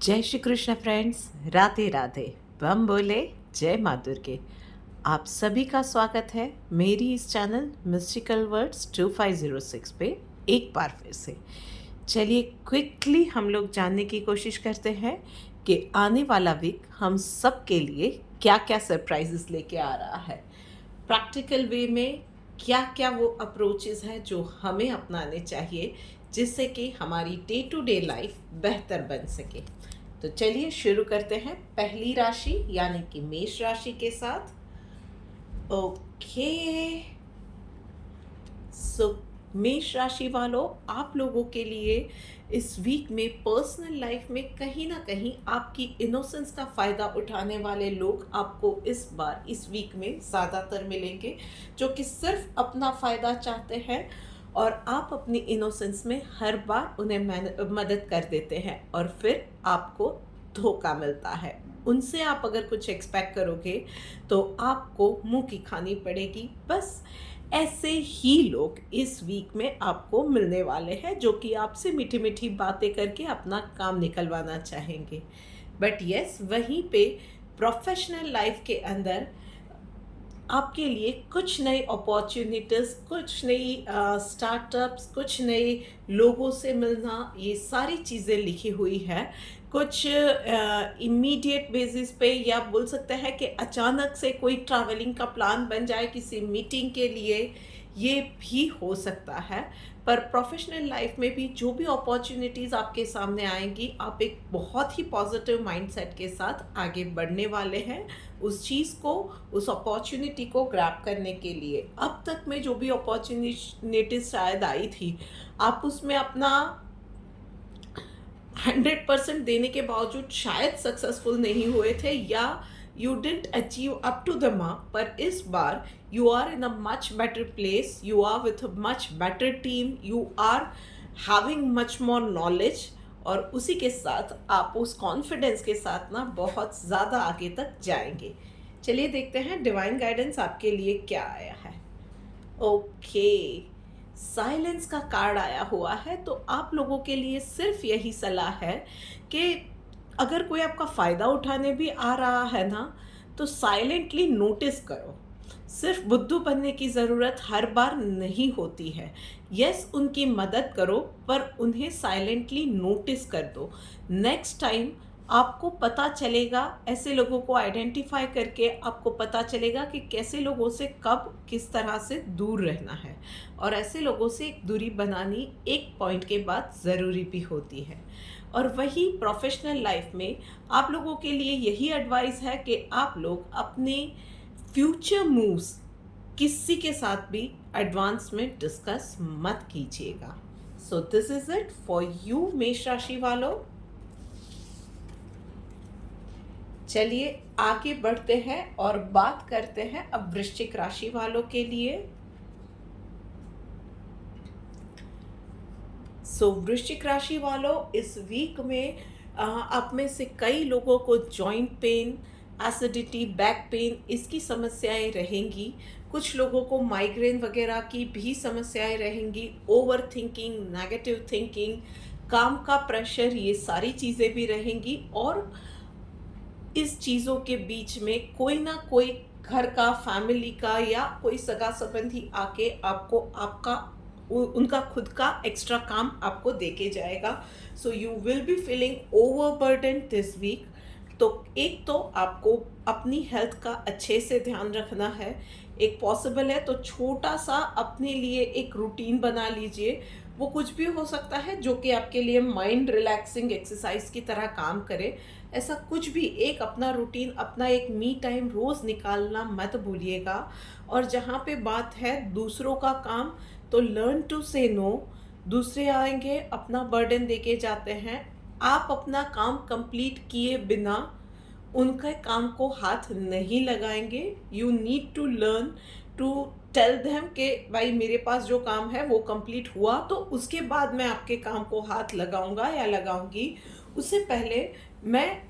जय श्री कृष्ण फ्रेंड्स, राधे राधे। बम बोले, जय माँ दुर्गे। आप सभी का स्वागत है मेरी इस चैनल मिस्टिकल वर्ड्स 2506 पे एक बार फिर से। चलिए क्विकली हम लोग जानने की कोशिश करते हैं कि आने वाला वीक हम सब के लिए क्या क्या सरप्राइजेस लेके आ रहा है। प्रैक्टिकल वे में क्या क्या वो अप्रोचेस हैं जो हमें अपनाने चाहिए जिससे कि हमारी डे टू डे लाइफ बेहतर बन सके। तो चलिए शुरू करते हैं पहली राशि यानी कि मेष राशि के साथ। ओके, सो मेष राशि वालों, आप लोगों के लिए इस वीक में पर्सनल लाइफ में कहीं ना कहीं आपकी इनोसेंस का फ़ायदा उठाने वाले लोग आपको इस बार इस वीक में ज़्यादातर मिलेंगे, जो कि सिर्फ अपना फ़ायदा चाहते हैं और आप अपनी इनोसेंस में हर बार उन्हें मदद कर देते हैं और फिर आपको धोखा मिलता है। उनसे आप अगर कुछ एक्सपेक्ट करोगे तो आपको मुंह की खानी पड़ेगी। बस ऐसे ही लोग इस वीक में आपको मिलने वाले हैं जो कि आपसे मीठी मीठी बातें करके अपना काम निकलवाना चाहेंगे। बट यस, वहीं पे प्रोफेशनल लाइफ के अंदर आपके लिए कुछ नई अपॉर्चुनिटीज़, कुछ नई स्टार्टअप्स, कुछ नए लोगों से मिलना, ये सारी चीज़ें लिखी हुई है। कुछ इमीडिएट बेसिस पे या बोल सकते हैं कि अचानक से कोई ट्रैवलिंग का प्लान बन जाए किसी मीटिंग के लिए, ये भी हो सकता है। पर प्रोफेशनल लाइफ में भी जो भी अपॉर्चुनिटीज़ आपके सामने आएंगी, आप एक बहुत ही पॉजिटिव माइंडसेट के साथ आगे बढ़ने वाले हैं उस चीज़ को, उस अपॉर्चुनिटी को ग्रैब करने के लिए। अब तक में जो भी अपॉर्चुनिटीज शायद आई थी, आप उसमें अपना 100% देने के बावजूद शायद सक्सेसफुल नहीं हुए थे या you didn't achieve up to the mark. पर इस बार you are in a much better place, you are with a much better team, you are having much more knowledge और उसी के साथ आप उस कॉन्फिडेंस के साथ ना बहुत ज़्यादा आगे तक जाएंगे। चलिए देखते हैं डिवाइन गाइडेंस आपके लिए क्या आया है। ओके, साइलेंस का कार्ड आया हुआ है। तो आप लोगों के लिए सिर्फ यही सलाह है कि अगर कोई आपका फ़ायदा उठाने भी आ रहा है ना, तो साइलेंटली नोटिस करो। सिर्फ बुद्धू बनने की ज़रूरत हर बार नहीं होती है। यस, उनकी मदद करो पर उन्हें साइलेंटली नोटिस कर दो। नेक्स्ट टाइम आपको पता चलेगा, ऐसे लोगों को आइडेंटिफाई करके आपको पता चलेगा कि कैसे लोगों से कब किस तरह से दूर रहना है। और ऐसे लोगों से एक दूरी बनानी एक पॉइंट के बाद ज़रूरी भी होती है। और वही प्रोफेशनल लाइफ में आप लोगों के लिए यही एडवाइस है कि आप लोग अपने फ्यूचर मूव्स किसी के साथ भी एडवांस में डिस्कस मत कीजिएगा। So this is it for you मेष राशि वालों। चलिए आगे बढ़ते हैं और बात करते हैं अब वृश्चिक राशि वालों के लिए। वृश्चिक राशि वालों, इस वीक में आप में से कई लोगों को joint pain, acidity, back pain, इसकी समस्याएं रहेंगी। कुछ लोगों को माइग्रेन वगैरह की भी समस्याएं रहेंगी। ओवर थिंकिंग, नेगेटिव थिंकिंग, काम का प्रेशर, ये सारी चीज़ें भी रहेंगी। और इस चीज़ों के बीच में कोई ना कोई घर का, फैमिली का या कोई सगा संबंधी आके आपको आपका उनका खुद का एक्स्ट्रा काम आपको देके जाएगा। So you will be feeling overburden this week. तो एक तो आपको अपनी हेल्थ का अच्छे से ध्यान रखना है। एक पॉसिबल है तो छोटा सा अपने लिए एक रूटीन बना लीजिए। वो कुछ भी हो सकता है जो कि आपके लिए माइंड रिलैक्सिंग एक्सरसाइज की तरह काम करे। ऐसा कुछ भी एक अपना रूटीन, अपना एक मी टाइम रोज़ निकालना मत भूलिएगा। और जहाँ पे बात है दूसरों का काम, तो लर्न टू से नो। दूसरे आएंगे अपना बर्डन देके जाते हैं, आप अपना काम कंप्लीट किए बिना उनके काम को हाथ नहीं लगाएंगे। You need to learn to tell them कि भाई मेरे पास जो काम है वो कंप्लीट हुआ तो उसके बाद मैं आपके काम को हाथ लगाऊंगा या लगाऊंगी। उससे पहले मैं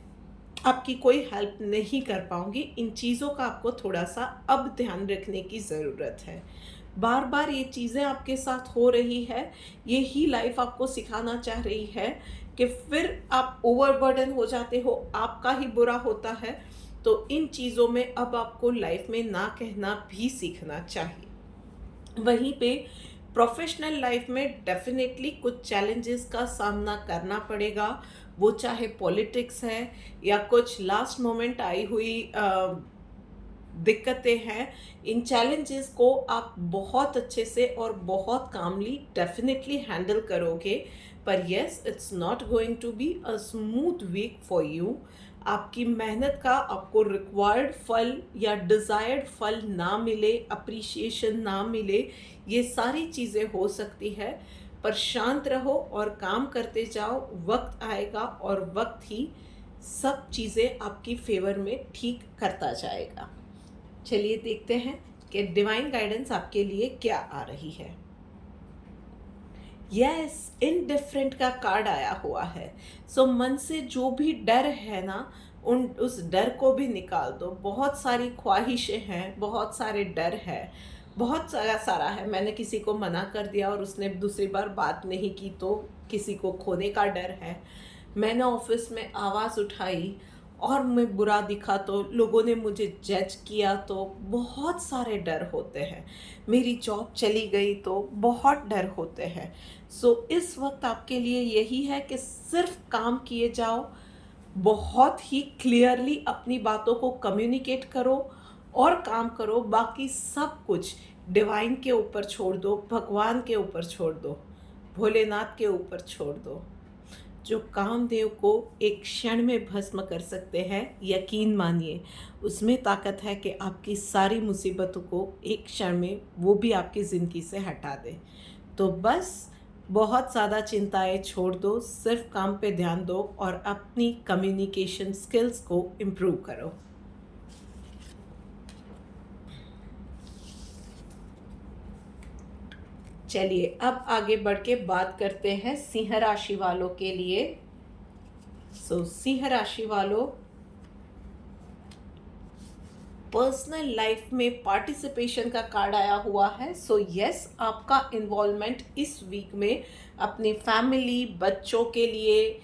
आपकी कोई हेल्प नहीं कर पाऊंगी। इन चीज़ों का आपको थोड़ा सा अब ध्यान रखने की ज़रूरत है। बार बार ये चीज़ें आपके साथ हो रही है, यही लाइफ आपको सिखाना चाह रही है कि फिर आप ओवरबर्डन हो जाते हो, आपका ही बुरा होता है। तो इन चीज़ों में अब आपको लाइफ में ना कहना भी सीखना चाहिए। वहीं पे प्रोफेशनल लाइफ में डेफिनेटली कुछ चैलेंजेस का सामना करना पड़ेगा, वो चाहे पॉलिटिक्स है या कुछ लास्ट मोमेंट आई हुई दिक्कतें हैं। इन चैलेंजेस को आप बहुत अच्छे से और बहुत कामली डेफिनेटली हैंडल करोगे। पर yes, it's not going to be a smooth week for you. आपकी मेहनत का आपको रिक्वायर्ड फल या डिज़ायर्ड फल ना मिले, अप्रिसिएशन ना मिले, ये सारी चीज़ें हो सकती है। पर शांत रहो और काम करते जाओ, वक्त आएगा और वक्त ही सब चीज़ें आपकी फेवर में ठीक करता जाएगा। चलिए देखते हैं कि डिवाइन गाइडेंस आपके लिए क्या आ रही है। यस, इनडिफरेंट का कार्ड आया हुआ है। सो मन से जो भी डर है ना, उस डर को भी निकाल दो। बहुत सारी ख्वाहिशें हैं, बहुत सारे डर है, बहुत सारा है। मैंने किसी को मना कर दिया और उसने दूसरी बार बात नहीं की तो किसी को खोने का डर है। मैंने ऑफिस में आवाज़ उठाई और मैं बुरा दिखा तो लोगों ने मुझे जज किया, तो बहुत सारे डर होते हैं। मेरी जॉब चली गई तो बहुत डर होते हैं। सो इस वक्त आपके लिए यही है कि सिर्फ काम किए जाओ, बहुत ही क्लियरली अपनी बातों को कम्युनिकेट करो और काम करो। बाकी सब कुछ डिवाइन के ऊपर छोड़ दो, भगवान के ऊपर छोड़ दो, भोलेनाथ के ऊपर छोड़ दो, जो कामदेव को एक क्षण में भस्म कर सकते हैं। यकीन मानिए, उसमें ताकत है कि आपकी सारी मुसीबतों को एक क्षण में वो भी आपकी ज़िंदगी से हटा दे। तो बस बहुत ज़्यादा चिंताएं छोड़ दो, सिर्फ काम पे ध्यान दो और अपनी कम्युनिकेशन स्किल्स को इम्प्रूव करो। चलिए अब आगे बढ़ के बात करते हैं सिंह राशि वालों के लिए। सिंह राशि वालों, पर्सनल लाइफ में पार्टिसिपेशन का कार्ड आया हुआ है। यस, आपका इन्वॉल्वमेंट इस वीक में अपनी फैमिली, बच्चों के लिए,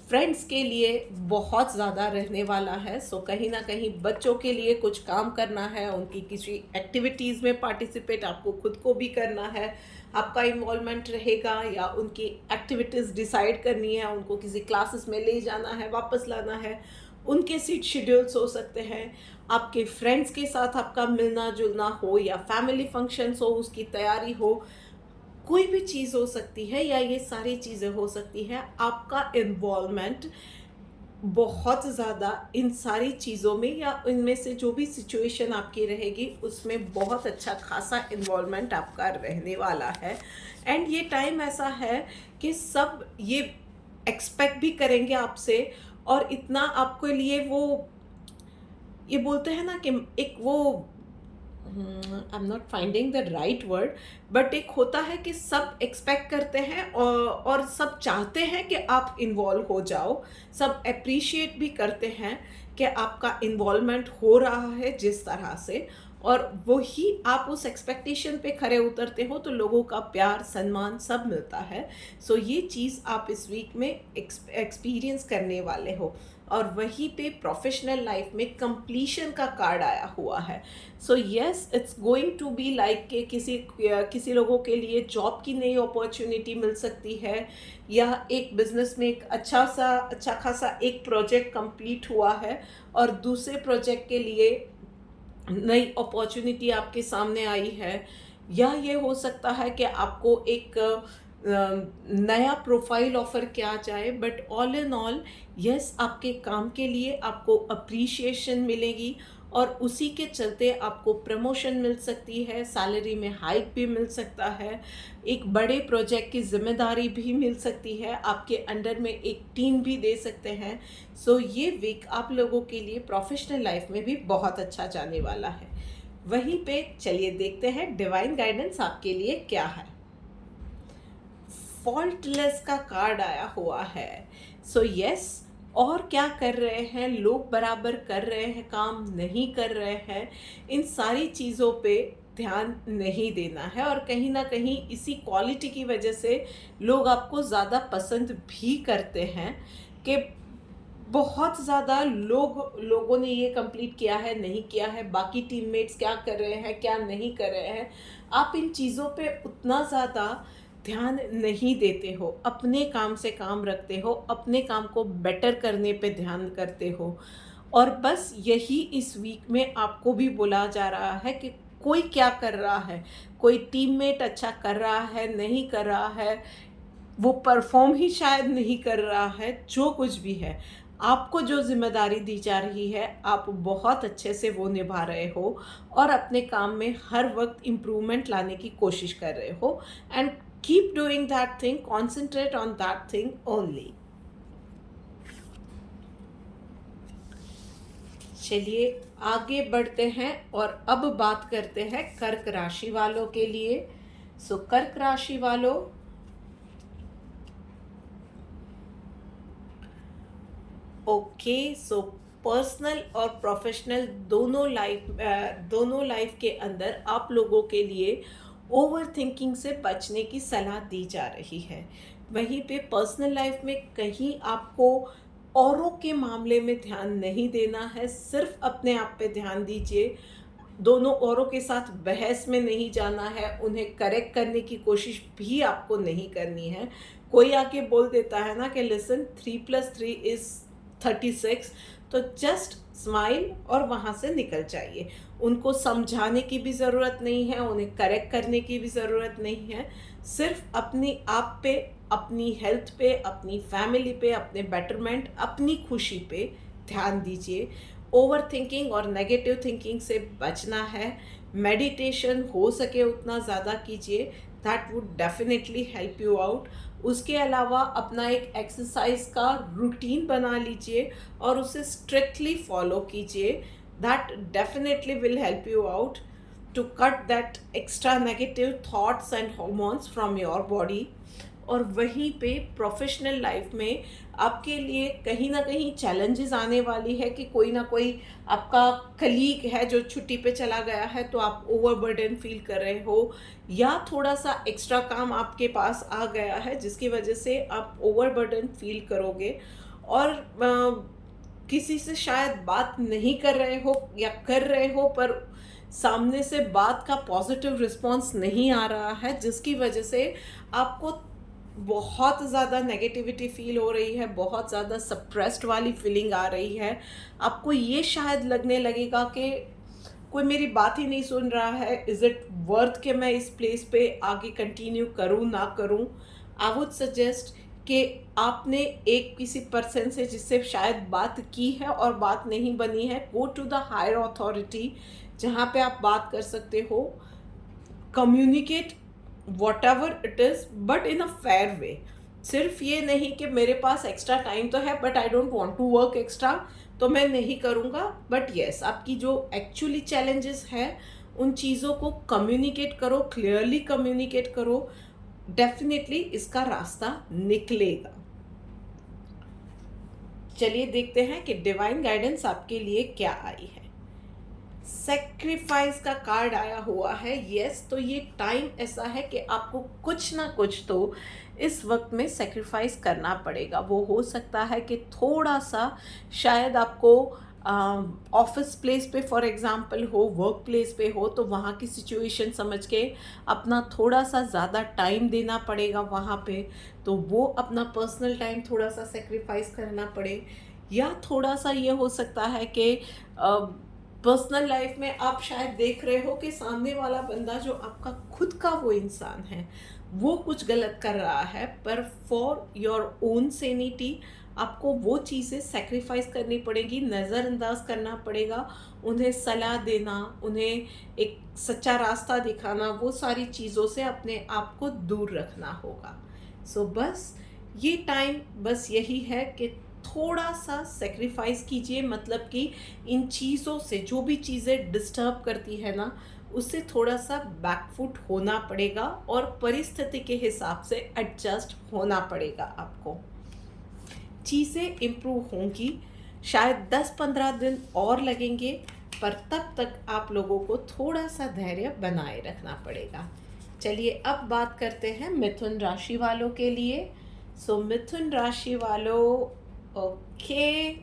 फ्रेंड्स के लिए बहुत ज़्यादा रहने वाला है। कहीं ना कहीं बच्चों के लिए कुछ काम करना है, उनकी किसी एक्टिविटीज़ में पार्टिसिपेट आपको खुद को भी करना है। आपका इन्वॉल्वमेंट रहेगा या उनकी एक्टिविटीज़ डिसाइड करनी है, उनको किसी क्लासेस में ले जाना है, वापस लाना है, उनके सीट शेड्यूल्स हो सकते हैं। आपके फ्रेंड्स के साथ आपका मिलना जुलना हो या फैमिली फंक्शंस हो, उसकी तैयारी हो, कोई भी चीज़ हो सकती है या ये सारी चीज़ें हो सकती हैं। आपका इन्वॉल्वमेंट बहुत ज़्यादा इन सारी चीज़ों में या इनमें से जो भी सिचुएशन आपकी रहेगी उसमें बहुत अच्छा खासा इन्वॉल्वमेंट आपका रहने वाला है। एंड ये टाइम ऐसा है कि सब ये एक्सपेक्ट भी करेंगे आपसे, और इतना आपके लिए वो ये बोलते हैं ना कि एक वो I am not finding the right word, but एक होता है कि सब एक्सपेक्ट करते हैं और सब चाहते हैं कि आप इन्वॉल्व हो जाओ। सब अप्रिशिएट भी करते हैं कि आपका इन्वॉल्वमेंट हो रहा है जिस तरह से, और वही आप उस एक्सपेक्टेशन पे खरे उतरते हो तो लोगों का प्यार, सम्मान सब मिलता है। ये चीज़ आप इस वीक में एक्सपीरियंस करने वाले हो। और वहीं पे प्रोफेशनल लाइफ में कंप्लीशन का कार्ड आया हुआ है। Yes, it's going to be like कि किसी लोगों के लिए जॉब की नई अपॉर्चुनिटी मिल सकती है, या एक बिजनेस में एक अच्छा खासा एक प्रोजेक्ट कंप्लीट हुआ है और दूसरे प्रोजेक्ट के लिए नई अपॉर्चुनिटी आपके सामने आई है। या ये हो सकता है कि आपको एक नया प्रोफाइल ऑफर किया जाए, but all in all yes, आपके काम के लिए आपको अप्रिशिएशन मिलेगी और उसी के चलते आपको प्रमोशन मिल सकती है, सैलरी में हाइक भी मिल सकता है, एक बड़े प्रोजेक्ट की जिम्मेदारी भी मिल सकती है, आपके अंडर में एक टीम भी दे सकते हैं। ये वीक आप लोगों के लिए प्रोफेशनल लाइफ में भी बहुत अच्छा जाने वाला है। वहीं पे चलिए देखते हैं डिवाइन गाइडेंस आपके लिए क्या है। फॉल्टलेस का कार्ड आया हुआ है। यस, और क्या कर रहे हैं लोग, बराबर कर रहे हैं काम, नहीं कर रहे हैं, इन सारी चीज़ों पे ध्यान नहीं देना है, और कहीं ना कहीं इसी क्वालिटी की वजह से लोग आपको ज़्यादा पसंद भी करते हैं कि बहुत ज़्यादा लोगों ने ये कंप्लीट किया है, नहीं किया है, बाकी टीममेट्स क्या कर रहे हैं, क्या नहीं कर रहे हैं। आप इन चीज़ों पे उतना ज़्यादा ध्यान नहीं देते हो, अपने काम से काम रखते हो, अपने काम को बेटर करने पे ध्यान करते हो। और बस यही इस वीक में आपको भी बोला जा रहा है कि कोई क्या कर रहा है, कोई टीममेट अच्छा कर रहा है, नहीं कर रहा है, वो परफॉर्म ही शायद नहीं कर रहा है, जो कुछ भी है, आपको जो जिम्मेदारी दी जा रही है आप बहुत अच्छे से वो निभा रहे हो और अपने काम में हर वक्त इम्प्रूवमेंट लाने की कोशिश कर रहे हो। And keep doing that thing, concentrate on that thing only. चलिए आगे बढ़ते हैं और अब बात करते हैं कर्क राशि वालों के लिए। सो कर्क राशि वालों, ओके, सो पर्सनल और प्रोफेशनल दोनों लाइफ के अंदर आप लोगों के लिए ओवर थिंकिंग से बचने की सलाह दी जा रही है। वहीं पे पर्सनल लाइफ में कहीं आपको औरों के मामले में ध्यान नहीं देना है, सिर्फ अपने आप पे ध्यान दीजिए। दोनों औरों के साथ बहस में नहीं जाना है, उन्हें करेक्ट करने की कोशिश भी आपको नहीं करनी है। कोई आके बोल देता है ना कि लिसन 3+3 = 36, तो जस्ट स्माइल और वहाँ से निकल जाइए। उनको समझाने की भी ज़रूरत नहीं है, उन्हें करेक्ट करने की भी ज़रूरत नहीं है। सिर्फ अपनी आप पे, अपनी हेल्थ पे, अपनी फैमिली पे, अपने बेटरमेंट, अपनी खुशी पे ध्यान दीजिए। ओवर थिंकिंग और नेगेटिव थिंकिंग से बचना है। मेडिटेशन हो सके उतना ज़्यादा कीजिए, that would definitely help you out. उसके अलावा अपना एक एक्सरसाइज का रूटीन बना लीजिए और उसे स्ट्रिक्टली फॉलो कीजिए, that definitely will help you out to cut that extra negative thoughts and hormones from your body. और वहीं पे प्रोफेशनल लाइफ में आपके लिए कहीं ना कहीं चैलेंजेस आने वाली है कि कोई ना कोई आपका कलीग है जो छुट्टी पे चला गया है, तो आप ओवरबर्डन फील कर रहे हो, या थोड़ा सा एक्स्ट्रा काम आपके पास आ गया है जिसकी वजह से आप ओवरबर्डन फील करोगे। और किसी से शायद बात नहीं कर रहे हो या कर रहे हो पर सामने से बात का पॉजिटिव रिस्पॉन्स नहीं आ रहा है, जिसकी वजह से आपको बहुत ज़्यादा नेगेटिविटी फील हो रही है, बहुत ज़्यादा सप्रेस्ड वाली फीलिंग आ रही है। आपको ये शायद लगने लगेगा कि कोई मेरी बात ही नहीं सुन रहा है, इज़ इट वर्थ कि मैं इस प्लेस पे आगे कंटिन्यू करूँ ना करूँ। आई वुड सजेस्ट कि आपने एक किसी पर्सन से जिससे शायद बात की है और बात नहीं बनी है, go to the higher authority जहाँ पे आप बात कर सकते हो। Communicate whatever it is, but in a fair way। सिर्फ ये नहीं कि मेरे पास एक्स्ट्रा टाइम तो है but I don't want to work extra, तो मैं नहीं करूँगा। बट येस, आपकी जो एक्चुअली चैलेंजेस है उन चीज़ों को कम्युनिकेट करो, क्लियरली कम्युनिकेट करो, डेफिनेटली इसका रास्ता निकलेगा। चलिए देखते हैं कि डिवाइन गाइडेंस आपके लिए क्या आई है। सेक्रीफाइस का कार्ड आया हुआ है। यस, तो ये टाइम ऐसा है कि आपको कुछ ना कुछ तो इस वक्त में सेक्रीफाइस करना पड़ेगा। वो हो सकता है कि थोड़ा सा शायद आपको ऑफिस प्लेस पे फॉर एग्जांपल हो, वर्क प्लेस पे हो, तो वहाँ की सिचुएशन समझ के अपना थोड़ा सा ज़्यादा टाइम देना पड़ेगा वहाँ पे, तो वो अपना पर्सनल टाइम थोड़ा सा सेक्रीफाइस करना पड़े। या थोड़ा सा ये हो सकता है कि पर्सनल लाइफ में आप शायद देख रहे हो कि सामने वाला बंदा जो आपका खुद का वो इंसान है वो कुछ गलत कर रहा है, पर फॉर योर ओन सेनिटी आपको वो चीज़ें सेक्रीफाइस करनी पड़ेगी, नज़रअंदाज करना पड़ेगा। उन्हें सलाह देना, उन्हें एक सच्चा रास्ता दिखाना, वो सारी चीज़ों से अपने आप को दूर रखना होगा। सो बस ये टाइम बस यही है कि थोड़ा सा सेक्रीफाइस कीजिए, मतलब कि इन चीज़ों से, जो भी चीज़ें डिस्टर्ब करती है ना, उससे थोड़ा सा बैकफुट होना पड़ेगा और परिस्थिति के हिसाब से एडजस्ट होना पड़ेगा आपको। चीज़ें इम्प्रूव होंगी, शायद 10-15 दिन और लगेंगे, पर तब तक आप लोगों को थोड़ा सा धैर्य बनाए रखना पड़ेगा। चलिए अब बात करते हैं मिथुन राशि वालों के लिए। सो मिथुन राशि वालों, ओके,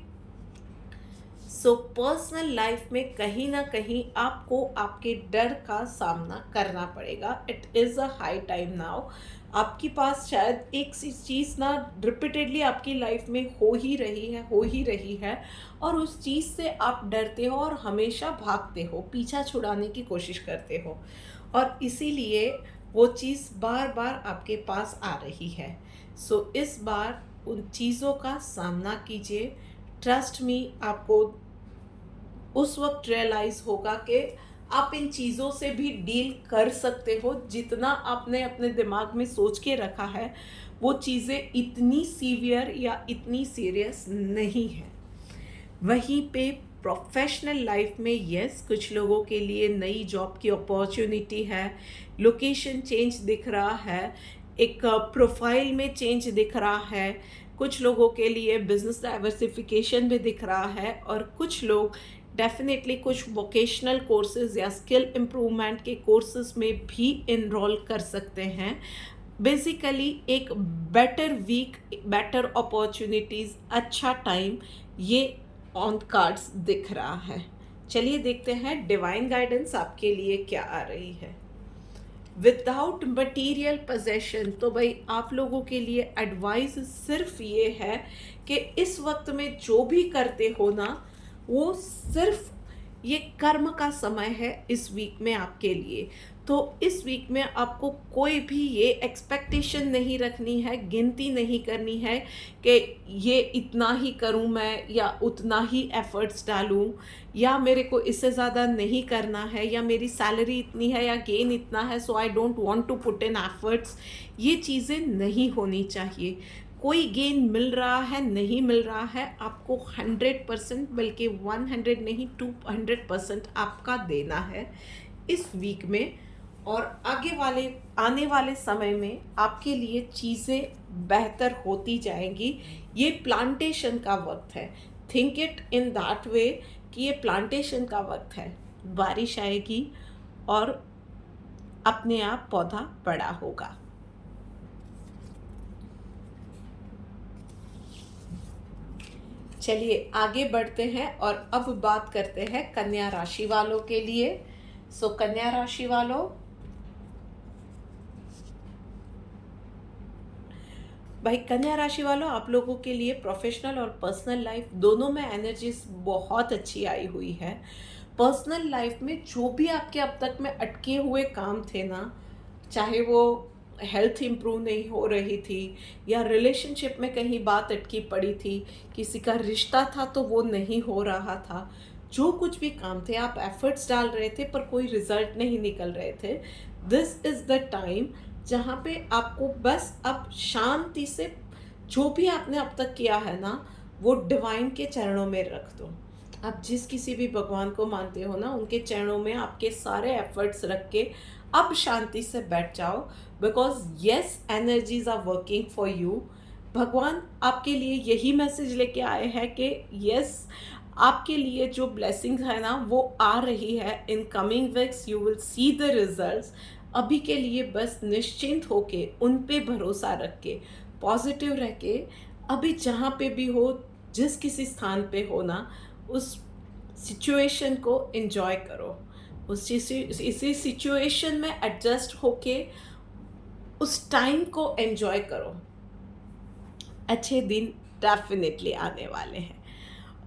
सो पर्सनल लाइफ में कहीं ना कहीं आपको आपके डर का सामना करना पड़ेगा। It is a high time now. आपके पास शायद एक सी चीज़ ना रिपीटेडली आपकी लाइफ में हो ही रही है, और उस चीज़ से आप डरते हो और हमेशा भागते हो, पीछा छुड़ाने की कोशिश करते हो, और इसीलिए वो चीज़ बार बार आपके पास आ रही है। सो इस बार उन चीज़ों का सामना कीजिए। ट्रस्ट मी, आपको उस वक्त रियलाइज़ होगा कि आप इन चीज़ों से भी डील कर सकते हो। जितना आपने अपने दिमाग में सोच के रखा है वो चीज़ें इतनी सीवियर या इतनी सीरियस नहीं है। वहीं पे प्रोफेशनल लाइफ में यस, कुछ लोगों के लिए नई जॉब की अपॉर्चुनिटी है, लोकेशन चेंज दिख रहा है, एक प्रोफाइल में चेंज दिख रहा है, कुछ लोगों के लिए बिजनेस डाइवर्सिफिकेशन भी दिख रहा है, और कुछ लोग डेफिनेटली कुछ वोकेशनल कोर्सेज या स्किल इम्प्रूवमेंट के कोर्सेज में भी इनरोल कर सकते हैं। बेसिकली एक बेटर वीक, बेटर अपॉर्चुनिटीज़, अच्छा टाइम, ये ऑन कार्ड्स दिख रहा है। चलिए देखते हैं डिवाइन गाइडेंस आपके लिए क्या आ रही है। विदाउट मटीरियल पोजेशन, तो भाई आप लोगों के लिए एडवाइस सिर्फ ये है कि इस वक्त में जो भी करते हो ना, वो सिर्फ ये कर्म का समय है इस वीक में आपके लिए। तो इस वीक में आपको कोई भी ये एक्सपेक्टेशन नहीं रखनी है, गिनती नहीं करनी है कि ये इतना ही करूं मैं या उतना ही एफर्ट्स डालूं, या मेरे को इससे ज़्यादा नहीं करना है, या मेरी सैलरी इतनी है या गेन इतना है so I don't want to put in efforts. ये चीज़ें नहीं होनी चाहिए। कोई गेन मिल रहा है नहीं मिल रहा है, आपको 100%, बल्कि 100 नहीं 200% आपका देना है इस वीक में। और आने वाले समय में आपके लिए चीज़ें बेहतर होती जाएंगी। ये प्लांटेशन का वक्त है। Think it in that way कि ये प्लांटेशन का वक्त है। बारिश आएगी और अपने आप पौधा बड़ा होगा। चलिए आगे बढ़ते हैं और अब बात करते हैं कन्या राशि वालों के लिए। सो कन्या राशि वालों, भाई कन्या राशि वालों, आप लोगों के लिए प्रोफेशनल और पर्सनल लाइफ दोनों में एनर्जीज बहुत अच्छी आई हुई है। पर्सनल लाइफ में जो भी आपके अब तक में अटके हुए काम थे ना, चाहे वो हेल्थ इम्प्रूव नहीं हो रही थी, या रिलेशनशिप में कहीं बात अटकी पड़ी थी, किसी का रिश्ता था तो वो नहीं हो रहा था, जो कुछ भी काम थे आप एफर्ट्स डाल रहे थे पर कोई रिजल्ट नहीं निकल रहे थे, दिस इज़ द टाइम जहाँ पे आपको बस अब शांति से जो भी आपने अब तक किया है ना वो डिवाइन के चरणों में रख दो। आप जिस किसी भी भगवान को मानते हो ना, उनके चरणों में आपके सारे एफर्ट्स रख के अब शांति से बैठ जाओ, because yes, energies are working for you. भगवान आपके लिए यही मैसेज लेके आए हैं कि येस, आपके लिए जो ब्लेसिंग्स है ना वो आ रही है। In coming weeks you will see the results. अभी के लिए बस निश्चिंत होके, उन पे भरोसा रख के, पॉजिटिव रह के, अभी जहाँ पे भी हो, जिस किसी स्थान पे हो ना, उस सिचुएशन को एंजॉय करो। इसी सिचुएशन में एडजस्ट होके उस टाइम को एंजॉय करो। अच्छे दिन डेफिनेटली आने वाले हैं।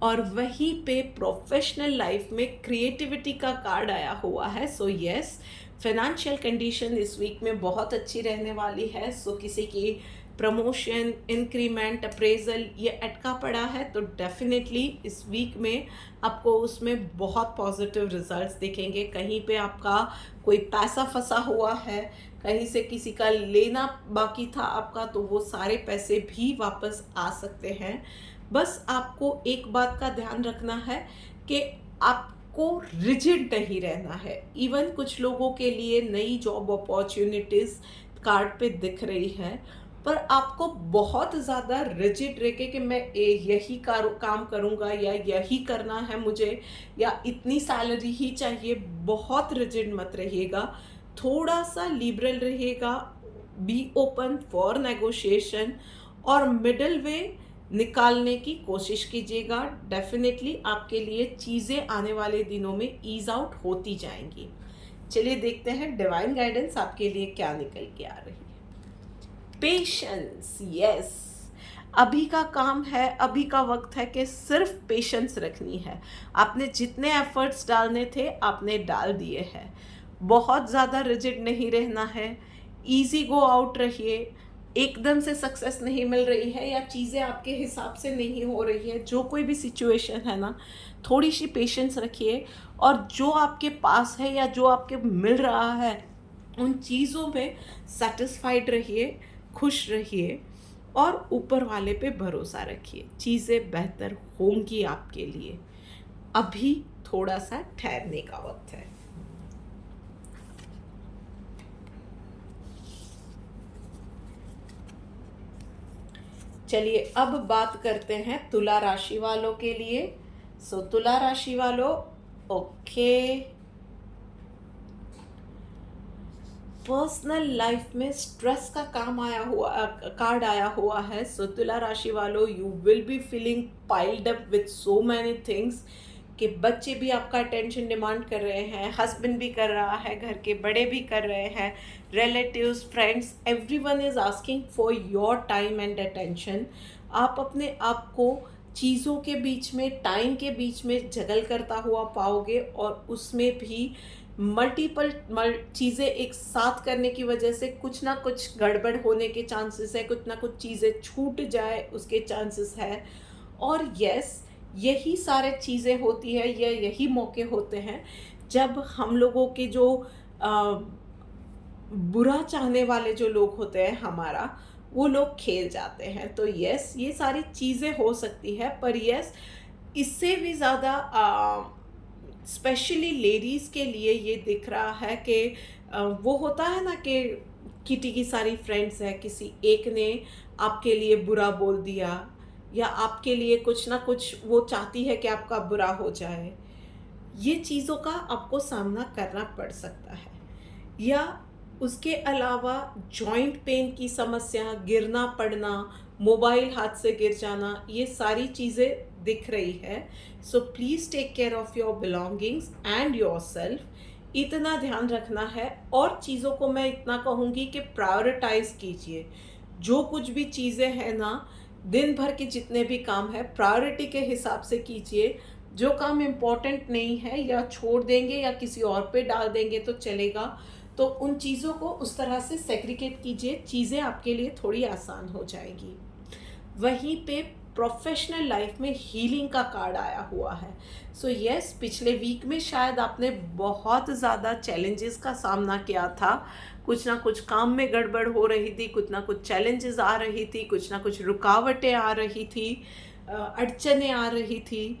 और वहीं पे प्रोफेशनल लाइफ में क्रिएटिविटी का कार्ड आया हुआ है। सो यस, फाइनेंशियल कंडीशन इस वीक में बहुत अच्छी रहने वाली है। सो किसी की प्रमोशन, इंक्रीमेंट, अप्रेजल ये अटका पड़ा है तो डेफिनेटली इस वीक में आपको उसमें बहुत पॉजिटिव रिजल्ट्स दिखेंगे। कहीं पे आपका कोई पैसा फंसा हुआ है, कहीं से किसी का लेना बाकी था आपका, तो वो सारे पैसे भी वापस आ सकते हैं। बस आपको एक बात का ध्यान रखना है कि आपको रिजिड नहीं रहना है। इवन कुछ लोगों के लिए नई जॉब अपॉर्चुनिटीज़ कार्ड पे दिख रही है, पर आपको बहुत ज़्यादा रिजिड रह के कि मैं यही काम करूँगा या यही करना है मुझे या इतनी सैलरी ही चाहिए, बहुत रिजिड मत रहिएगा। थोड़ा सा लिबरल रहिएगा, बी ओपन फॉर नेगोशिएशन और मिडल वे निकालने की कोशिश कीजिएगा। डेफिनेटली आपके लिए चीज़ें आने वाले दिनों में ईज आउट होती जाएंगी। चलिए देखते हैं डिवाइन गाइडेंस आपके लिए क्या निकल के आ रही है। पेशेंस, यस, अभी का काम है, अभी का वक्त है कि सिर्फ पेशेंस रखनी है। आपने जितने एफर्ट्स डालने थे आपने डाल दिए हैं। बहुत ज़्यादा रिजिड नहीं रहना है, इजी गो आउट रहिए। एकदम से सक्सेस नहीं मिल रही है या चीज़ें आपके हिसाब से नहीं हो रही है, जो कोई भी सिचुएशन है ना, थोड़ी सी पेशेंस रखिए और जो आपके पास है या जो आपके मिल रहा है उन चीज़ों में सेटिस्फाइड रहिए, खुश रहिए और ऊपर वाले पे भरोसा रखिए। चीज़ें बेहतर होंगी आपके लिए। अभी थोड़ा सा ठहरने का वक्त है। चलिए अब बात करते हैं तुला राशि वालों के लिए। सो तुला राशि वालों, ओके, पर्सनल लाइफ में स्ट्रेस का कार्ड आया हुआ है। सो तुला राशि वालों, you will be feeling piled up with so many things कि बच्चे भी आपका अटेंशन डिमांड कर रहे हैं, हस्बैंड भी कर रहा है, घर के बड़े भी कर रहे हैं, relatives, friends, everyone is asking for your time and attention. आप अपने आप को चीज़ों के बीच में, टाइम के बीच में जगल करता हुआ पाओगे और उसमें भी मल्टीपल चीज़ें एक साथ करने की वजह से कुछ ना कुछ गड़बड़ होने के चांसेस है, कुछ ना कुछ चीज़ें छूट जाए उसके चांसेस है। और यस, यही सारे चीज़ें होती है या यही मौके होते हैं जब हम लोगों के जो बुरा चाहने वाले जो लोग होते हैं हमारा, वो लोग खेल जाते हैं। तो यस, ये सारी चीज़ें हो सकती है, पर यस, इससे भी ज़्यादा स्पेशली लेडीज़ के लिए ये दिख रहा है कि वो होता है ना कि किटी की सारी फ्रेंड्स हैं, किसी एक ने आपके लिए बुरा बोल दिया या आपके लिए कुछ ना कुछ वो चाहती है कि आपका बुरा हो जाए। ये चीज़ों का आपको सामना करना पड़ सकता है। या उसके अलावा जॉइंट पेन की समस्या, गिरना पड़ना, मोबाइल हाथ से गिर जाना, ये सारी चीज़ें दिख रही है। So please take care of your belongings and yourself. इतना ध्यान रखना है। और चीज़ों को मैं इतना कहूँगी कि प्रायोरिटाइज़ कीजिए। जो कुछ भी चीज़ें हैं ना, दिन भर के जितने भी काम है प्रायोरिटी के हिसाब से कीजिए। जो काम इम्पोर्टेंट नहीं है या छोड़ देंगे या किसी और पे डाल देंगे तो चलेगा, तो उन चीज़ों को उस तरह से सेग्रीगेट कीजिए, चीज़ें आपके लिए थोड़ी आसान हो जाएगी। वहीं पे प्रोफेशनल लाइफ में हीलिंग का कार्ड आया हुआ है। सो यस, पिछले वीक में शायद आपने बहुत ज़्यादा चैलेंजेस का सामना किया था। कुछ ना कुछ काम में गड़बड़ हो रही थी, कुछ ना कुछ चैलेंजेस आ रही थी, कुछ ना कुछ रुकावटें आ रही थी, अड़चनें आ रही थी।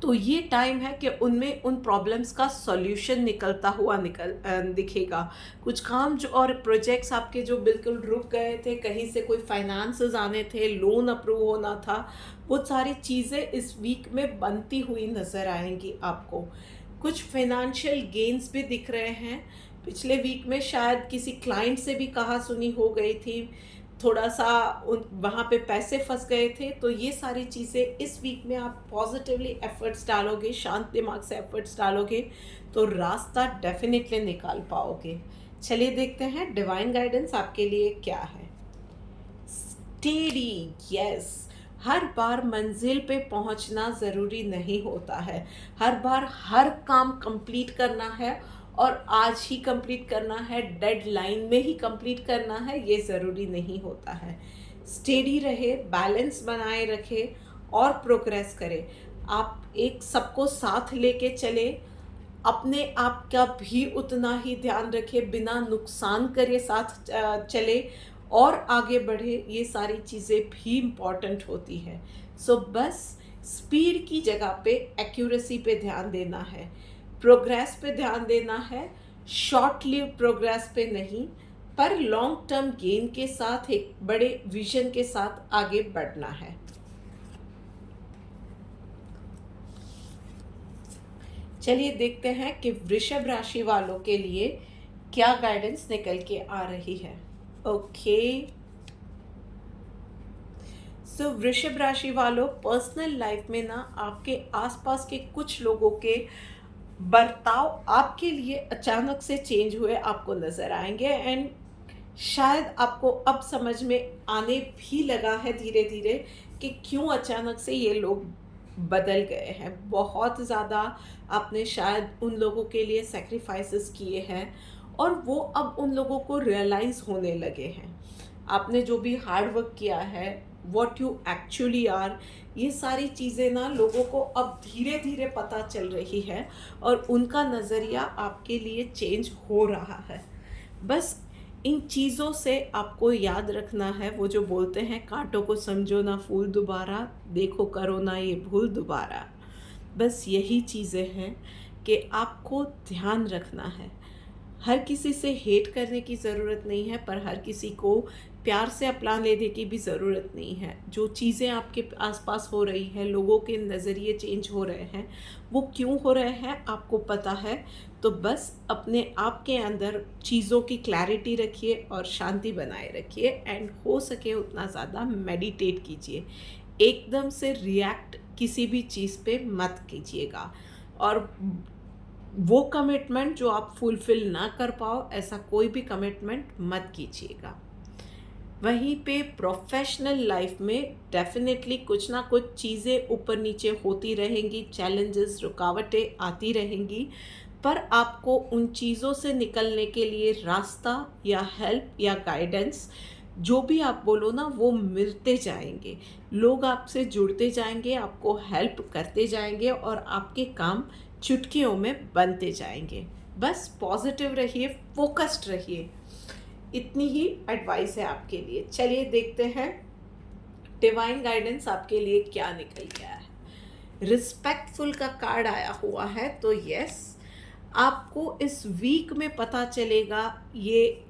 तो ये टाइम है कि उनमें उन प्रॉब्लम्स का सॉल्यूशन निकलता हुआ दिखेगा। कुछ काम जो और प्रोजेक्ट्स आपके जो बिल्कुल रुक गए थे, कहीं से कोई फाइनेंसेस आने थे, लोन अप्रूव होना था, वो सारी चीज़ें इस वीक में बनती हुई नज़र आएंगी आपको। कुछ फाइनेंशियल गेन्स भी दिख रहे हैं। पिछले वीक में शायद किसी क्लाइंट से भी कहा सुनी हो गई थी, थोड़ा सा वहाँ पे पैसे फंस गए थे। तो ये सारी चीज़ें इस वीक में आप पॉजिटिवली एफर्ट्स डालोगे, शांत दिमाग से एफर्ट्स डालोगे तो रास्ता डेफिनेटली निकाल पाओगे। चलिए देखते हैं डिवाइन गाइडेंस आपके लिए क्या है। स्टेडी, यस, हर बार मंजिल पे पहुंचना ज़रूरी नहीं होता है। हर बार हर काम कंप्लीट करना है और आज ही कंप्लीट करना है, डेडलाइन में ही कंप्लीट करना है, ये ज़रूरी नहीं होता है। स्टेडी रहे, बैलेंस बनाए रखे और प्रोग्रेस करे। आप एक सबको साथ लेके चले, अपने आप का भी उतना ही ध्यान रखे, बिना नुकसान करे साथ चले और आगे बढ़े। ये सारी चीज़ें भी इम्पॉर्टेंट होती है। सो बस स्पीड की जगह पे एक्यूरेसी पे ध्यान देना है, प्रोग्रेस पे ध्यान देना है, शॉर्ट लिव प्रोग्रेस पे नहीं। पर लॉन्ग टर्म गेन के साथ एक बड़े विजन के साथ आगे बढ़ना है। चलिए देखते हैं कि वृषभ राशि वालों के लिए क्या गाइडेंस निकल के आ रही है। ओके, सो वृषभ राशि वालों, पर्सनल लाइफ में ना आपके आसपास के कुछ लोगों के बर्ताव आपके लिए अचानक से चेंज हुए आपको नज़र आएंगे, एंड शायद आपको अब समझ में आने भी लगा है धीरे धीरे कि क्यों अचानक से ये लोग बदल गए हैं। बहुत ज़्यादा आपने शायद उन लोगों के लिए सेक्रीफाइसेस किए हैं और वो अब उन लोगों को रियलाइज़ होने लगे हैं। आपने जो भी हार्ड वर्क किया है, व्हाट यू एक्चुअली आर, ये सारी चीज़ें ना लोगों को अब धीरे धीरे पता चल रही है और उनका नज़रिया आपके लिए चेंज हो रहा है। बस इन चीज़ों से आपको याद रखना है, वो जो बोलते हैं कांटों को समझो ना फूल दोबारा, देखो करो ना ये भूल दोबारा। बस यही चीज़ें हैं कि आपको ध्यान रखना है। हर किसी से हेट करने की ज़रूरत नहीं है, पर हर किसी को प्यार से अपना लेने की भी ज़रूरत नहीं है। जो चीज़ें आपके आसपास हो रही हैं, लोगों के नज़रिए चेंज हो रहे हैं, वो क्यों हो रहे हैं आपको पता है, तो बस अपने आप के अंदर चीज़ों की क्लैरिटी रखिए और शांति बनाए रखिए, एंड हो सके उतना ज़्यादा मेडिटेट कीजिए। एकदम से रिएक्ट किसी भी चीज़ पे मत कीजिएगा, और वो कमिटमेंट जो आप फुलफ़िल ना कर पाओ, ऐसा कोई भी कमिटमेंट मत कीजिएगा। वहीं पे प्रोफेशनल लाइफ में डेफिनेटली कुछ ना कुछ चीज़ें ऊपर नीचे होती रहेंगी, चैलेंजेस, रुकावटें आती रहेंगी, पर आपको उन चीज़ों से निकलने के लिए रास्ता या हेल्प या गाइडेंस, जो भी आप बोलो ना, वो मिलते जाएंगे। लोग आपसे जुड़ते जाएंगे, आपको हेल्प करते जाएंगे और आपके काम चुटकियों में बनते जाएंगे। बस पॉजिटिव रहिए, फोकस्ड रहिए, इतनी ही एडवाइस है आपके लिए। चलिए देखते हैं डिवाइन गाइडेंस आपके लिए क्या निकल गया है। रिस्पेक्टफुल का कार्ड आया हुआ है, तो यस, आपको इस वीक में पता चलेगा, ये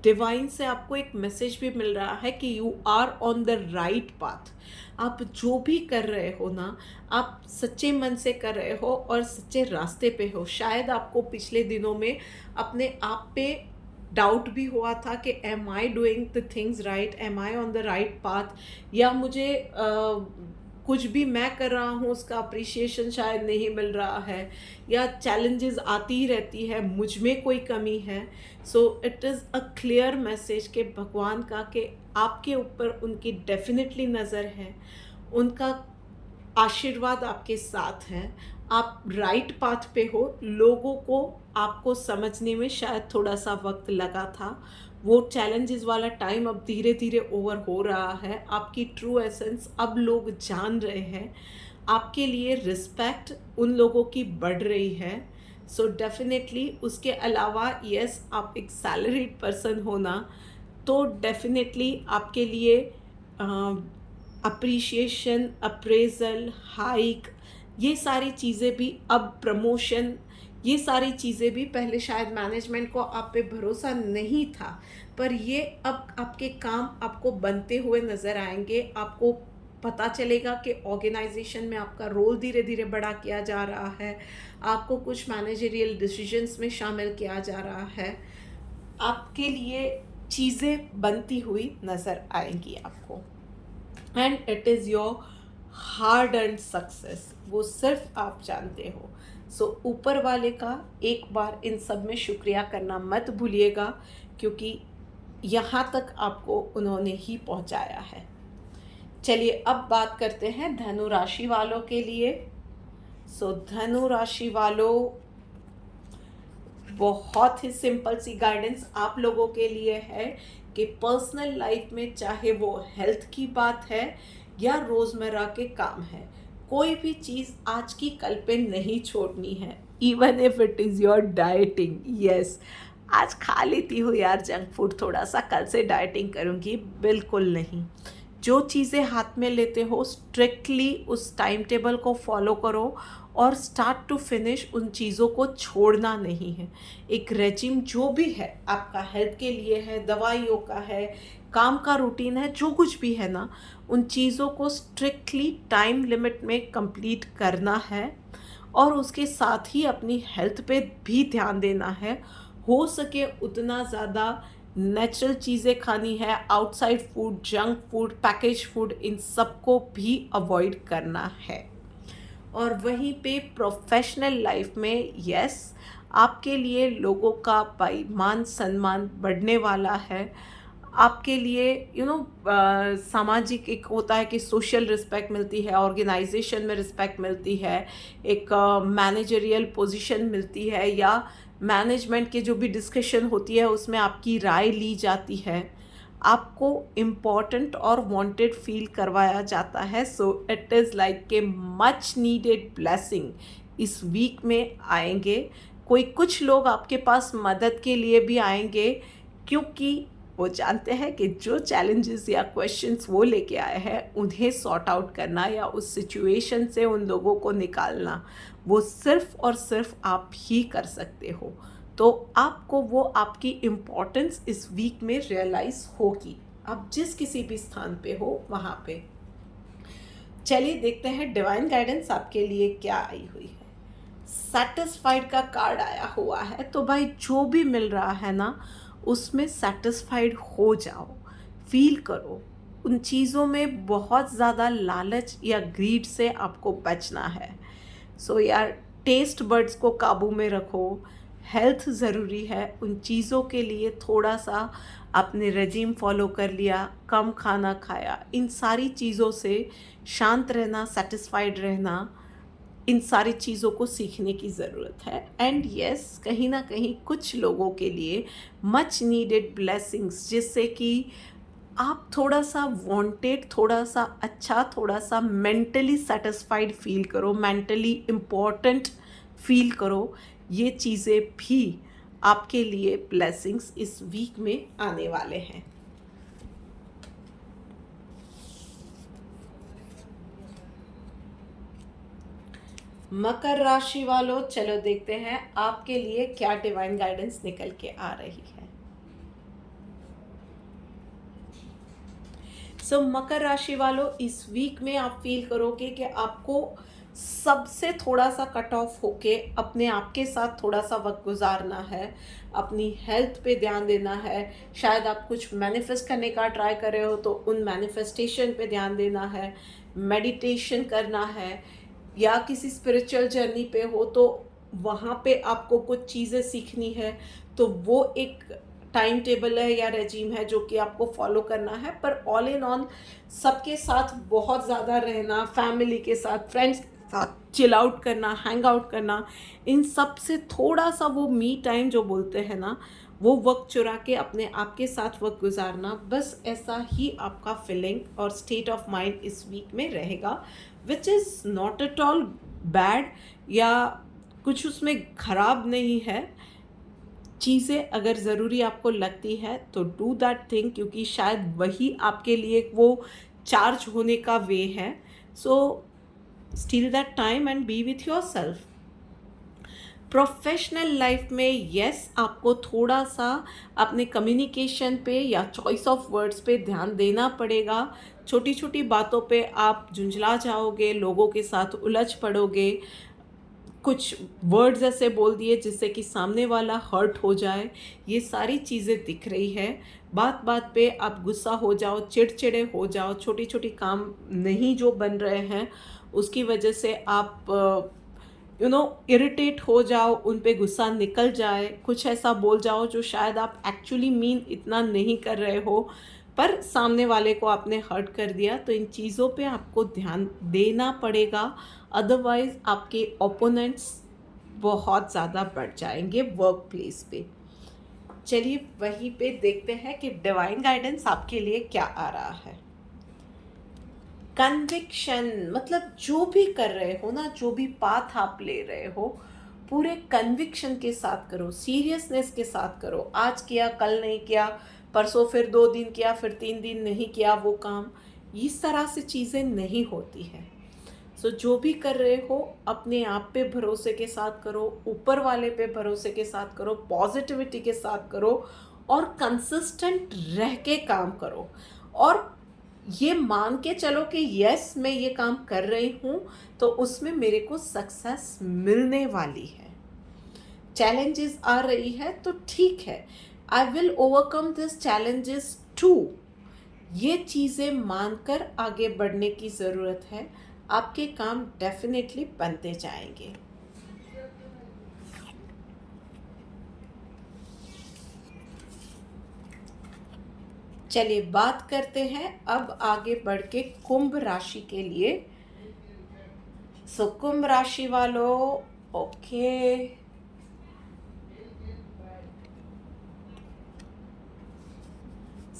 डिवाइन से आपको एक मैसेज भी मिल रहा है कि you are on the right path. आप जो भी कर रहे हो ना, आप सच्चे मन से कर रहे हो और सच्चे रास्ते पे हो। शायद आपको पिछले दिनों में अपने आप पे डाउट भी हुआ था कि am I doing the things right, am I on the right path, या मुझे कुछ भी मैं कर रहा हूँ उसका अप्रिशिएशन शायद नहीं मिल रहा है, या चैलेंजेस आती ही रहती है, मुझ में कोई कमी है। So it is a clear message के भगवान का कि आपके ऊपर उनकी डेफिनेटली नज़र है, उनका आशीर्वाद आपके साथ है, आप राइट पाथ पे हो। लोगों को आपको समझने में शायद थोड़ा सा वक्त लगा था, वो चैलेंजेस वाला टाइम अब धीरे धीरे ओवर हो रहा है। आपकी ट्रू एसेंस अब लोग जान रहे हैं, आपके लिए रिस्पेक्ट उन लोगों की बढ़ रही है। सो डेफिनेटली उसके अलावा यस, आप एक सैलरीड पर्सन होना, तो डेफिनेटली आपके लिए अप्रिशिएशन, अप्रेजल, हाइक, ये सारी चीज़ें भी, अब प्रमोशन, ये सारी चीज़ें भी, पहले शायद मैनेजमेंट को आप पे भरोसा नहीं था, पर ये अब आपके काम आपको बनते हुए नज़र आएंगे। आपको पता चलेगा कि ऑर्गेनाइजेशन में आपका रोल धीरे धीरे बड़ा किया जा रहा है, आपको कुछ मैनेजरियल डिसीजंस में शामिल किया जा रहा है, आपके लिए चीज़ें बनती हुई नज़र आएंगी आपको, and it is your hard and success, वो सिर्फ आप जानते हो। सो ऊपर वाले का एक बार इन सब में शुक्रिया करना मत भूलिएगा, क्योंकि यहाँ तक आपको उन्होंने ही पहुँचाया है। चलिए अब बात करते हैं धनु राशि वालों के लिए। सो धनु राशि वालों, बहुत ही सिंपल सी गाइडेंस आप लोगों के लिए है कि पर्सनल लाइफ में, चाहे वो हेल्थ की बात है या रोज़मर्रा के काम है, कोई भी चीज़ आज की कल पे नहीं छोड़नी है। Even if it is your dieting, yes, आज खा लेती हूँ यार जंक फूड थोड़ा सा, कल से डाइटिंग करूँगी, बिल्कुल नहीं। जो चीज़ें हाथ में लेते हो स्ट्रिक्टली उस टाइम टेबल को फॉलो करो और स्टार्ट टू फिनिश उन चीज़ों को छोड़ना नहीं है। एक रेजिम जो भी है आपका हेल्थ के लिए है, दवाइयों का है, काम का रूटीन है, जो कुछ भी है ना, उन चीज़ों को स्ट्रिक्टली टाइम लिमिट में कंप्लीट करना है और उसके साथ ही अपनी हेल्थ पे भी ध्यान देना है। हो सके उतना ज़्यादा नेचुरल चीज़ें खानी है, outside food, junk food, package food, इन सबको भी अवॉइड करना है। और वहीं पे प्रोफेशनल लाइफ में यस, आपके लिए लोगों का भाई मान सम्मान बढ़ने वाला है। आपके लिए सामाजिक एक होता है कि सोशल रिस्पेक्ट मिलती है, ऑर्गेनाइजेशन में रिस्पेक्ट मिलती है, एक मैनेजरियल पोजीशन मिलती है, या मैनेजमेंट के जो भी डिस्कशन होती है उसमें आपकी राय ली जाती है, आपको इम्पॉर्टेंट और वांटेड फील करवाया जाता है। So it is like a much needed blessing इस वीक में आएंगे। कोई कुछ लोग आपके पास मदद के लिए भी आएंगे, क्योंकि वो जानते हैं कि जो चैलेंजेस या क्वेश्चंस वो लेके आए हैं उन्हें सॉर्ट आउट करना या उस सिचुएशन से उन लोगों को निकालना वो सिर्फ और सिर्फ आप ही कर सकते हो। तो आपको वो आपकी इम्पोर्टेंस इस वीक में रियलाइज़ होगी, आप जिस किसी भी स्थान पे हो वहाँ पे। चलिए देखते हैं डिवाइन गाइडेंस आपके लिए क्या आई हुई है। सेटिस्फाइड का कार्ड आया हुआ है, तो भाई जो भी मिल रहा है ना उसमें सेटिस्फाइड हो जाओ, फील करो। उन चीज़ों में बहुत ज़्यादा लालच या ग्रीड से आपको बचना है। सो यार, टेस्ट बड्स को काबू में रखो, हेल्थ ज़रूरी है, उन चीज़ों के लिए थोड़ा सा आपने रेजिम फॉलो कर लिया, कम खाना खाया, इन सारी चीज़ों से शांत रहना, सेटिस्फाइड रहना, इन सारी चीज़ों को सीखने की ज़रूरत है। एंड यस, कहीं ना कहीं कुछ लोगों के लिए मच नीडेड ब्लेसिंग्स, जिससे कि आप थोड़ा सा वांटेड, थोड़ा सा अच्छा, थोड़ा सा मेंटली सेटिस्फाइड फील करो, मेंटली इम्पॉर्टेंट फील करो, ये चीज़ें भी आपके लिए ब्लेसिंग्स इस वीक में आने वाले हैं। मकर राशि वालों, चलो देखते हैं आपके लिए क्या डिवाइन गाइडेंस निकल के आ रही है। सो मकर राशि वालों, इस वीक में आप फील करोगे कि आपको सबसे थोड़ा सा कट ऑफ होके अपने आप के साथ थोड़ा सा वक्त गुजारना है, अपनी हेल्थ पे ध्यान देना है। शायद आप कुछ मैनिफेस्ट करने का ट्राई कर रहे हो तो उन मैनिफेस्टेशन पे ध्यान देना है, मेडिटेशन करना है, या किसी स्पिरिचुअल जर्नी पे हो तो वहाँ पे आपको कुछ चीज़ें सीखनी है, तो वो एक टाइम टेबल है या रेजीम है जो कि आपको फॉलो करना है। पर ऑल इन ऑल सबके साथ बहुत ज़्यादा रहना, फैमिली के साथ, फ्रेंड्स के साथ चिल आउट करना, हैंग आउट करना, इन सब से थोड़ा सा वो मी टाइम जो बोलते हैं ना, वो वक्त चुरा के अपने आप के साथ वक्त गुजारना, बस ऐसा ही आपका फीलिंग और स्टेट ऑफ माइंड इस वीक में रहेगा, which is not at all bad या कुछ उसमें ख़राब नहीं है। चीज़ें अगर ज़रूरी आपको लगती है तो डू दैट थिंग, क्योंकि शायद वही आपके लिए वो चार्ज होने का वे है। सो steel that time and B with your self. Professional life में यस, आपको थोड़ा सा अपने कम्युनिकेशन पे या चॉइस ऑफ वर्ड्स पे ध्यान देना पड़ेगा। छोटी छोटी बातों पे आप झुंझला जाओगे, लोगों के साथ उलझ पड़ोगे, कुछ वर्ड्स ऐसे बोल दिए जिससे कि सामने वाला हर्ट हो जाए, ये सारी चीज़ें दिख रही है। बात बात पे आप गुस्सा हो जाओ, चिड़चिड़े हो जाओ, छोटी छोटी काम नहीं जो बन रहे हैं उसकी वजह से आप इरिटेट हो जाओ, उन पे गुस्सा निकल जाए, कुछ ऐसा बोल जाओ जो शायद आप एक्चुअली मीन इतना नहीं कर रहे हो पर सामने वाले को आपने हर्ट कर दिया। तो इन चीज़ों पे आपको ध्यान देना पड़ेगा, अदरवाइज़ आपके ओपोनेंट्स बहुत ज़्यादा बढ़ जाएंगे वर्क प्लेस पे। चलिए वहीं पे देखते हैं कि डिवाइन गाइडेंस आपके लिए क्या आ रहा है। कन्विक्शन, मतलब जो भी कर रहे हो ना, जो भी पाथ आप ले रहे हो, पूरे कन्विक्शन के साथ करो, सीरियसनेस के साथ करो। आज किया, कल नहीं किया, परसों फिर 2 दिन किया, फिर 3 दिन नहीं किया वो काम, इस तरह से चीज़ें नहीं होती हैं। सो जो भी कर रहे हो अपने आप पे भरोसे के साथ करो, ऊपर वाले पे भरोसे के साथ करो, पॉजिटिविटी के साथ करो और कंसिस्टेंट रह के काम करो। और ये मान के चलो कि यस मैं ये काम कर रही हूँ तो उसमें मेरे को सक्सेस मिलने वाली है। चैलेंजेस आ रही है तो ठीक है, I will overcome this challenges too. ये चीज़ें मानकर आगे बढ़ने की ज़रूरत है। आपके काम डेफिनेटली बनते जाएंगे। चलिए बात करते हैं अब आगे बढ़ के कुंभ राशि के लिए। सो कुंभ राशि वालों, ओके,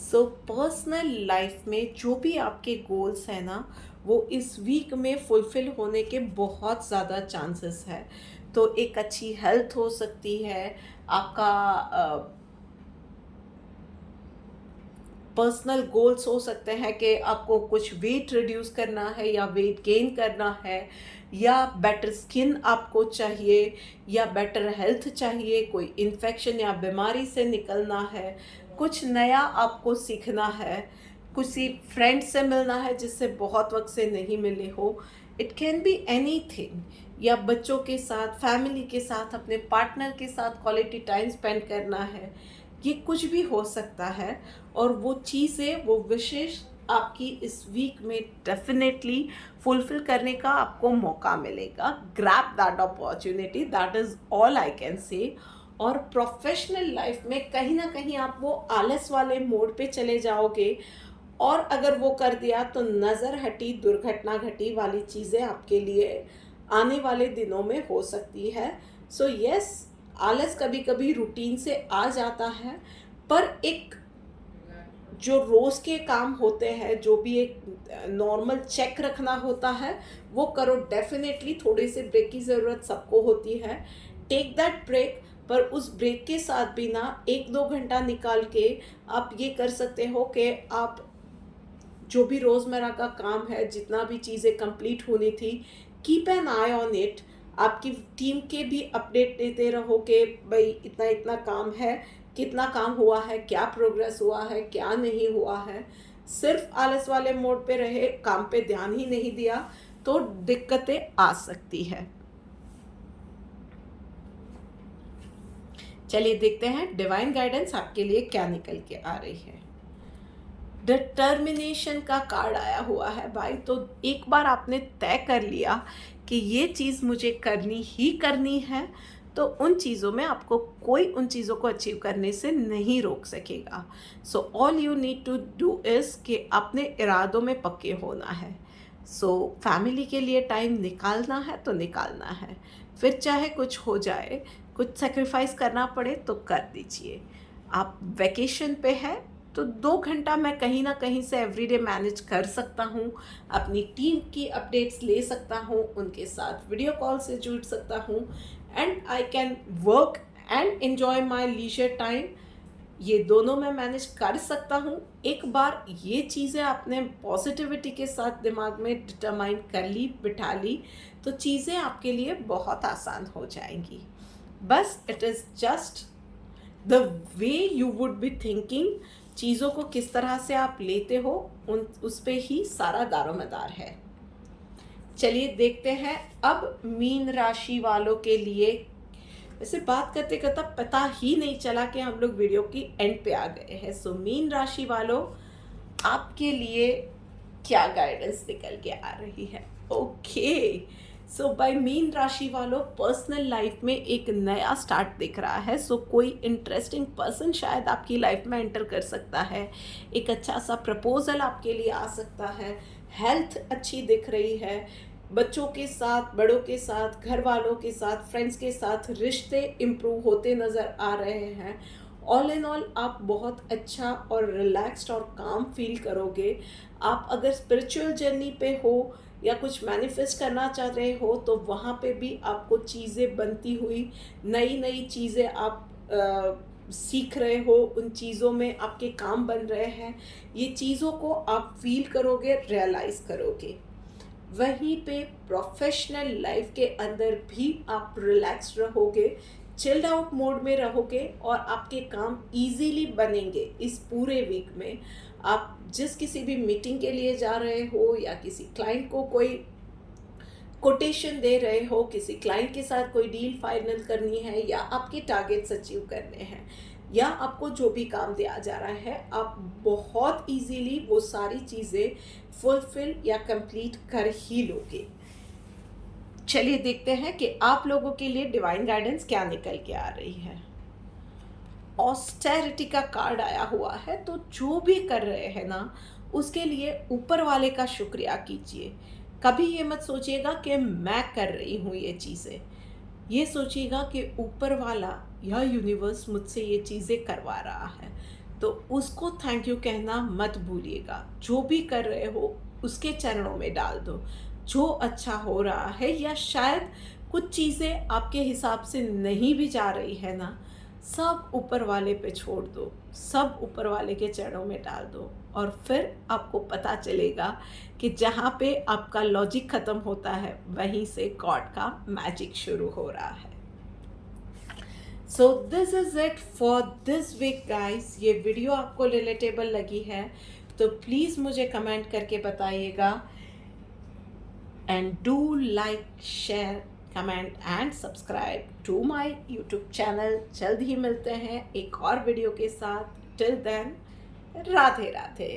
सो पर्सनल लाइफ में जो भी आपके गोल्स हैं ना, वो इस वीक में फुलफिल होने के बहुत ज़्यादा चांसेस है। तो एक अच्छी हेल्थ हो सकती है, आपका पर्सनल गोल्स हो सकते हैं कि आपको कुछ वेट रिड्यूस करना है या वेट गेन करना है, या बेटर स्किन आपको चाहिए, या बेटर हेल्थ चाहिए, कोई इन्फेक्शन या बीमारी से निकलना है, कुछ नया आपको सीखना है, किसी फ्रेंड से मिलना है जिससे बहुत वक्त से नहीं मिले हो। It can be anything. या बच्चों के साथ, फैमिली के साथ, अपने पार्टनर के साथ क्वालिटी टाइम स्पेंड करना है, ये कुछ भी हो सकता है। और वो चीज़ें, वो विशेष आपकी इस वीक में डेफिनेटली फुलफिल करने का आपको मौका मिलेगा। Grab that opportunity, that is all I can say. और प्रोफेशनल लाइफ में कहीं ना कहीं आप वो आलस वाले मोड पे चले जाओगे, और अगर वो कर दिया तो नज़र हटी दुर्घटना घटी वाली चीज़ें आपके लिए आने वाले दिनों में हो सकती है। सो यस, आलस कभी कभी रूटीन से आ जाता है, पर एक जो रोज़ के काम होते हैं, जो भी एक नॉर्मल चेक रखना होता है, वो करो। डेफिनेटली थोड़े से ब्रेक की ज़रूरत सबको होती है, टेक दैट ब्रेक। पर उस ब्रेक के साथ भी ना 1-2 घंटा निकाल के आप ये कर सकते हो कि आप जो भी रोज़मर्रा का काम है, जितना भी चीज़ें कंप्लीट होनी थी, keep an I on it. आपकी टीम के भी अपडेट देते रहो कि भाई इतना इतना काम है, कितना काम हुआ है, क्या प्रोग्रेस हुआ है, क्या नहीं हुआ है। सिर्फ आलस वाले मोड पे रहे, काम पे ध्यान ही नहीं दिया तो दिक्कतें आ सकती है। चलिए देखते हैं डिवाइन गाइडेंस आपके लिए क्या निकल के आ रही है। डिटर्मिनेशन का कार्ड आया हुआ है भाई। तो एक बार आपने तय कर लिया कि ये चीज़ मुझे करनी ही करनी है, तो उन चीज़ों में आपको कोई उन चीज़ों को अचीव करने से नहीं रोक सकेगा। So all you need to do is कि अपने इरादों में पक्के होना है। सो फैमिली के लिए टाइम निकालना है तो निकालना है, फिर चाहे कुछ हो जाए, कुछ सेक्रीफाइस करना पड़े तो कर दीजिए। आप वैकेशन पे है तो 2 घंटा मैं कहीं ना कहीं से एवरीडे मैनेज कर सकता हूँ, अपनी टीम की अपडेट्स ले सकता हूँ, उनके साथ वीडियो कॉल से जुड़ सकता हूँ, and I can work and enjoy my leisure time. ये दोनों मैं मैनेज कर सकता हूँ। एक बार ये चीज़ें आपने पॉजिटिविटी के साथ दिमाग में डिटरमाइन कर ली, बिठा ली, तो चीज़ें आपके लिए बहुत आसान हो जाएंगी। बस it is just the way you would be thinking. चीज़ों को किस तरह से आप लेते हो, उस पे ही सारा दारोमदार है। चलिए देखते हैं अब मीन राशि वालों के लिए। वैसे बात करते करते पता ही नहीं चला कि हम लोग वीडियो की एंड पे आ गए हैं। सो मीन राशि वालों, आपके लिए क्या गाइडेंस निकल के आ रही है। ओके, सो बाय मीन राशि वालों, पर्सनल लाइफ में एक नया स्टार्ट दिख रहा है। सो कोई इंटरेस्टिंग पर्सन शायद आपकी लाइफ में एंटर कर सकता है, एक अच्छा सा प्रपोजल आपके लिए आ सकता है, हेल्थ अच्छी दिख रही है, बच्चों के साथ, बड़ों के साथ, घर वालों के साथ, फ्रेंड्स के साथ रिश्ते इम्प्रूव होते नज़र आ रहे हैं। ऑल इन ऑल आप बहुत अच्छा और रिलैक्स्ड और काम फील करोगे। आप अगर स्पिरिचुअल जर्नी पे हो या कुछ मैनिफेस्ट करना चाह रहे हो तो वहाँ पे भी आपको चीज़ें बनती हुई, नई नई चीज़ें आप सीख रहे हो, उन चीज़ों में आपके काम बन रहे हैं, ये चीज़ों को आप फील करोगे, रियलाइज़ करोगे। वहीं पे प्रोफेशनल लाइफ के अंदर भी आप रिलैक्स रहोगे, चिल्ड आउट मोड में रहोगे और आपके काम इजीली बनेंगे। इस पूरे वीक में आप जिस किसी भी मीटिंग के लिए जा रहे हो या किसी क्लाइंट को कोई कोटेशन दे रहे हो, किसी क्लाइंट के साथ कोई डील फाइनल करनी है या आपके टारगेट्स अचीव करने हैं या आपको जो भी काम दिया जा रहा है, आप बहुत इजीली वो सारी चीज़ें फुलफिल या कंप्लीट कर ही लोगे। चलिए देखते हैं कि आप लोगों के लिए डिवाइन गाइडेंस क्या निकल के आ रही है। ऑस्टेरिटी का कार्ड आया हुआ है, तो जो भी कर रहे हैं ना, उसके लिए ऊपर वाले का शुक्रिया कीजिए। कभी ये मत सोचिएगा कि मैं कर रही हूँ ये चीज़ें, ये सोचिएगा कि ऊपर वाला या यूनिवर्स मुझसे ये चीज़ें करवा रहा है, तो उसको थैंक यू कहना मत भूलिएगा। जो भी कर रहे हो उसके चरणों में डाल दो। जो अच्छा हो रहा है या शायद कुछ चीज़ें आपके हिसाब से नहीं भी जा रही है ना, सब ऊपर वाले पे छोड़ दो, सब ऊपर वाले के चरणों में डाल दो और फिर आपको पता चलेगा कि जहाँ पे आपका लॉजिक ख़त्म होता है वहीं से गॉड का मैजिक शुरू हो रहा है। So this is it for this week guys. ये वीडियो आपको रिलेटेबल लगी है तो प्लीज़ मुझे कमेंट करके बताइएगा and do like, share, comment and subscribe to my YouTube channel. जल्द ही मिलते हैं एक और वीडियो के साथ। Till then, Radhe Radhe.